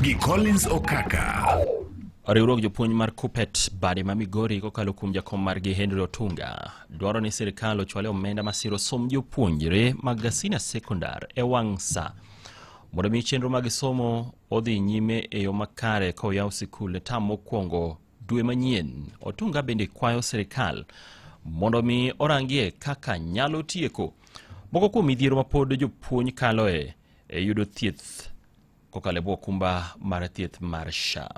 gi Collins Okaka. Riwruok jopuonj mar Kuppet bade ma Migori kokalo kuom jakom margi Henry Otunga dwaro ni sirkal ochwale omenda masiro som jopuonjre mag senior sekondar e wang' sa mondo mi chenro mag somo odhi nyime e yo makare ka oyaw sikul tam mokwongo dwe manyien. Otunga bende kwayo sirkal mondo mi orangie kaka nyalo tieko moko kuom midhiero ma pod jopuonj kaloe e yudo thieth kokalo e bwo okumba mar thieth mar SHA.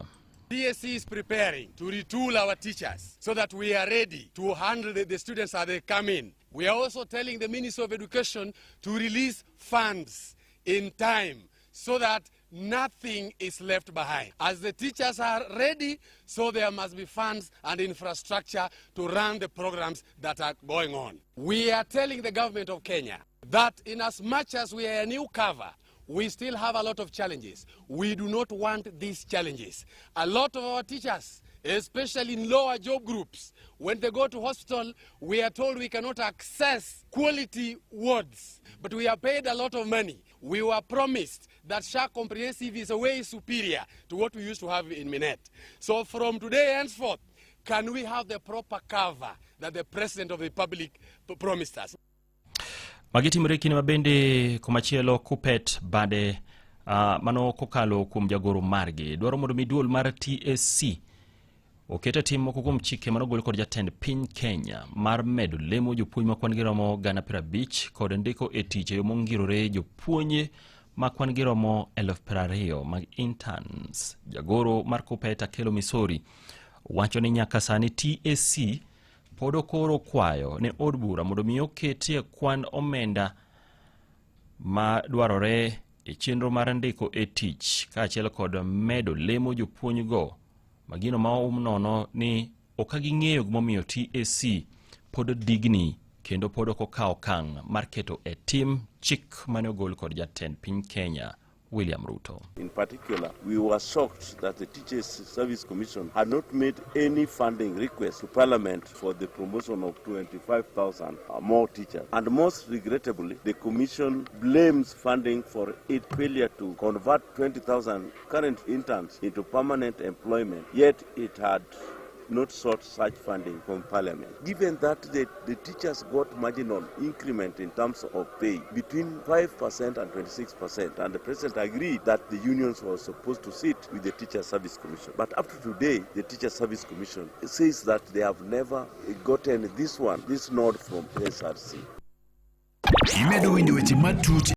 TSC is preparing to retool our teachers so that we are ready to handle the students as they come in. We are also telling the Ministry of Education to release funds in time so that nothing is left behind. As the teachers are ready, so there must be funds and infrastructure to run the programs that are going on. We are telling the government of Kenya that in as much as we are a new cover, we still have a lot of challenges. We do not want these challenges. A lot of our teachers, especially in lower job groups, when they go to hospital, we are told we cannot access quality wards, but we are paid a lot of money. We were promised that SHA Comprehensive is a way superior to what we used to have in Minet. So from today henceforth, can we have the proper cover that the President of the Republic promised us? Magiti mrekini mabende kumachielo Kuppet bade mano kokalo kuom jagoro margi dwaro mondo miduol mar TSC oketa tim moko kuom chike manogol kod jatend piny Kenya mar medo lemo jopuonj makwan giromo 50,000 kod ndiko e tich yo mongirore jopuonj makwan giromo 20,000 mag interns. Jagoro mar Kuppet Akelo Misori wacho ni nyaka sani TSC podo koro kwayo ne od bura mondo mi oketie kwan omenda ma dwarore e chenro mar ndiko e tich kaachiel kod medo lemo jopuonj go magino ma nono ni okaging'eyo gimomiyo TSC pod digni kendo pod kokao kang' mar keto e tim chik mane ogol kod jatend piny Kenya William Ruto. In particular, we were shocked that the Teachers Service Commission had not made any funding request to Parliament for the promotion of 25,000 more teachers. And most regrettably, the Commission blames funding for its failure to convert 20,000 current interns into permanent employment, yet it had not sought such funding from Parliament. Given that the teachers got marginal increment in terms of pay between 5% and 26%, and the President agreed that the unions were supposed to sit with the Teachers Service Commission. But up to today, the Teachers Service Commission says that they have never gotten this nod from SRC.